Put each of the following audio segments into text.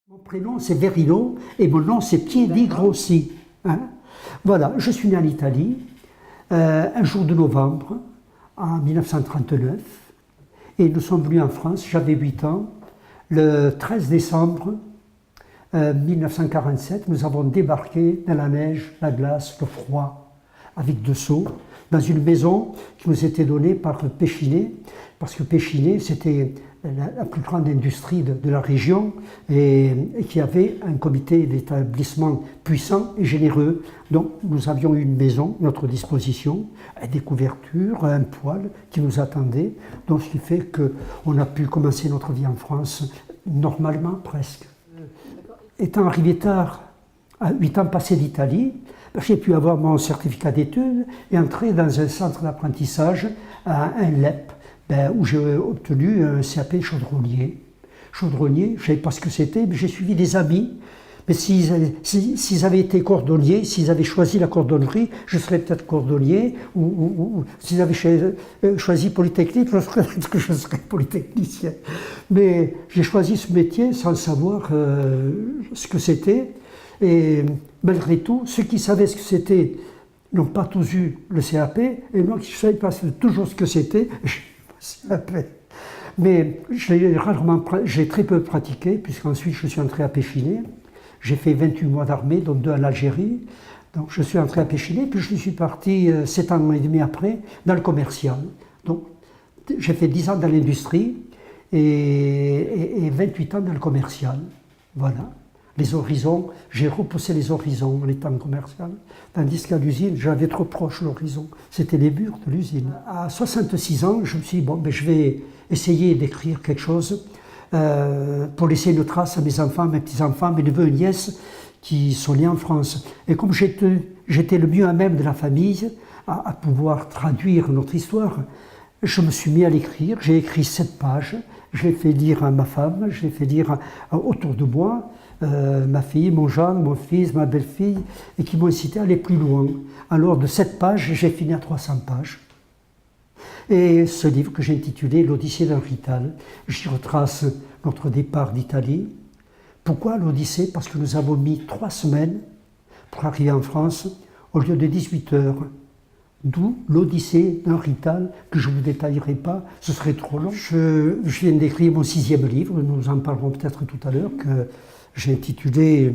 Mon prénom c'est Verino et mon nom c'est Piedi Grossi. Hein. Voilà, je suis né en Italie un jour de novembre en 1939 et nous sommes venus en France, j'avais 8 ans. Le 13 décembre 1947, nous avons débarqué dans la neige, la glace, le froid, avec 2 seaux, dans une maison qui nous était donnée par Péchinet, parce que Péchinet, c'était la plus grande industrie de la région et qui avait un comité d'établissement puissant et généreux. Donc nous avions une maison à notre disposition, des couvertures, un poêle qui nous attendait, donc ce qui fait qu'on a pu commencer notre vie en France normalement presque. Étant arrivé tard, à 8 ans passés d'Italie, j'ai pu avoir mon certificat d'études et entrer dans un centre d'apprentissage à un LEP, où j'ai obtenu un CAP chaudronnier. Chaudronnier, je ne savais pas ce que c'était, mais j'ai suivi des amis. Mais s'ils avaient été cordonniers, s'ils avaient choisi la cordonnerie, je serais peut-être cordonnier, ou s'ils avaient choisi Polytechnique, je serais polytechnicien. Mais j'ai choisi ce métier sans savoir ce que c'était. Et malgré tout, ceux qui savaient ce que c'était n'ont pas tous eu le CAP, et moi qui ne savais pas toujours ce que c'était, j'ai eu le CAP. Mais j'ai très peu pratiqué, puisqu'ensuite je suis entré à Péchinet. J'ai fait 28 mois d'armée, dont 2 en Algérie. Donc je suis entré à Péchinet, puis je suis parti 7 ans et demi après dans le commercial. Donc j'ai fait 10 ans dans l'industrie et 28 ans dans le commercial. Voilà. Les horizons, j'ai repoussé les horizons en étant commercial, tandis qu'à l'usine, j'avais trop proche l'horizon. C'était les murs de l'usine. À 66 ans, je me suis dit, bon, je vais essayer d'écrire quelque chose pour laisser une trace à mes enfants, mes petits-enfants, mes neveux et nièces qui sont nés en France. Et comme j'étais le mieux à même de la famille, à pouvoir traduire notre histoire, je me suis mis à l'écrire. J'ai écrit 7 pages, je l'ai fait lire à ma femme, je l'ai fait lire autour de moi, ma fille, mon gendre, mon fils, ma belle-fille, et qui m'ont incité à aller plus loin. Alors de 7 pages, j'ai fini à 300 pages. Et ce livre que j'ai intitulé L'Odyssée d'un Rital, j'y retrace notre départ d'Italie. Pourquoi l'Odyssée? Parce que nous avons mis 3 semaines pour arriver en France au lieu de 18 heures. D'où l'Odyssée d'un Rital, que je ne vous détaillerai pas, ce serait trop long. Je viens d'écrire mon 6e livre, nous en parlerons peut-être tout à l'heure, que j'ai titré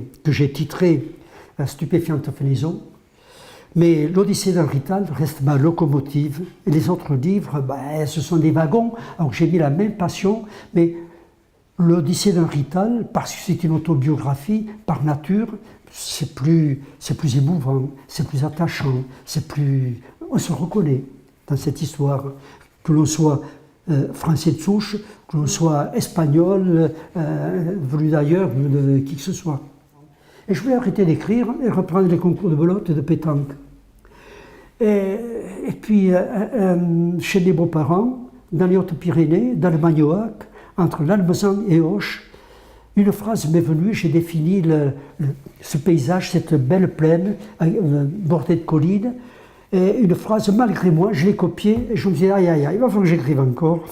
La stupéfiante fenaison. Mais l'Odyssée d'un Rital reste ma locomotive. Et les autres livres, ce sont des wagons. Alors j'ai mis la même passion, mais l'Odyssée d'un Rital, parce que c'est une autobiographie, par nature, c'est plus émouvant, c'est plus attachant, on se reconnaît dans cette histoire. Que l'on soit français de souche, que l'on soit espagnol, venu d'ailleurs, de qui que ce soit. Et je voulais arrêter d'écrire et reprendre les concours de belote et de pétanque. Et puis, chez mes beaux-parents, dans les Hautes-Pyrénées, dans le Magnoac, entre l'Almezan et Auch, une phrase m'est venue, j'ai défini ce paysage, cette belle plaine bordée de collines, et une phrase, malgré moi, je l'ai copiée, et je me disais, aïe, aïe, aïe, il va falloir que j'écrive encore.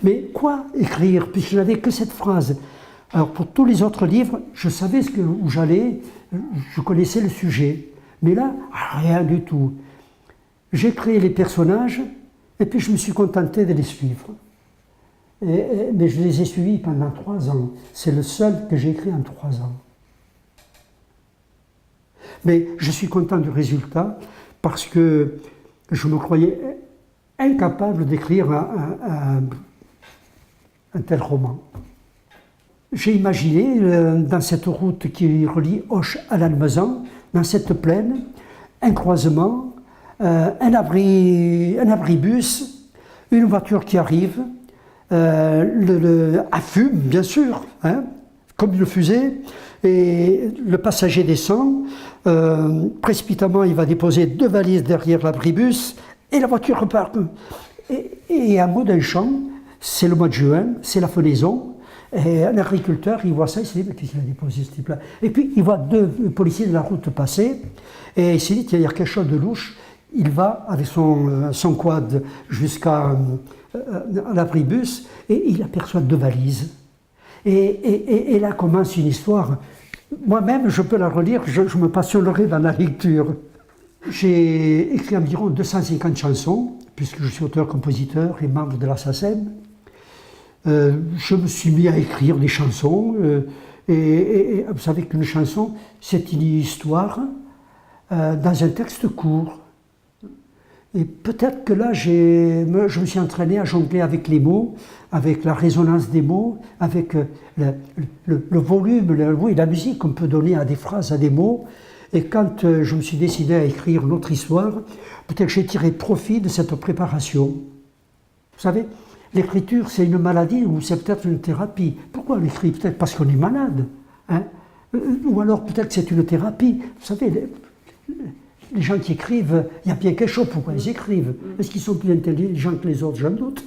Mais quoi écrire, puisque je n'avais que cette phrase. Alors pour tous les autres livres, je savais où j'allais, je connaissais le sujet. Mais là, rien du tout. J'ai créé les personnages et puis je me suis contenté de les suivre. Mais je les ai suivis pendant 3 ans. C'est le seul que j'ai écrit en 3 ans. Mais je suis content du résultat parce que je me croyais incapable d'écrire un tel roman. J'ai imaginé, dans cette route qui relie Auch à l'Almezan, dans cette plaine, un croisement, un abribus, une voiture qui arrive, à fume, bien sûr, hein, comme une fusée, et le passager descend, précipitamment il va déposer 2 valises derrière l'abribus, et la voiture repart. Et à mot d'un champ, c'est le mois de juin, c'est la fenaison. Et un agriculteur, il voit ça, il se dit, mais qu'est-ce qu'il a déposé ce type-là? Et puis, il voit 2 policiers de la route passer, et il s'est dit, il y a quelque chose de louche. Il va avec son quad jusqu'à l'abribus, et il aperçoit 2 valises. Et là commence une histoire. Moi-même, je peux la relire, je me passionnerai dans la lecture. J'ai écrit environ 250 chansons, puisque je suis auteur-compositeur et membre de la SACEM. Je me suis mis à écrire des chansons. Et vous savez qu'une chanson, c'est une histoire dans un texte court. Et peut-être que là, je me suis entraîné à jongler avec les mots, avec la résonance des mots, avec le volume, la musique qu'on peut donner à des phrases, à des mots. Et quand je me suis décidé à écrire notre histoire, peut-être que j'ai tiré profit de cette préparation. Vous savez, l'écriture, c'est une maladie ou c'est peut-être une thérapie. Pourquoi on écrit? Peut-être parce qu'on est malade. Hein? Ou alors peut-être que c'est une thérapie. Vous savez, les gens qui écrivent, il y a bien quelque chose pourquoi ils écrivent. Est-ce qu'ils sont plus intelligents que les autres? J'en doute.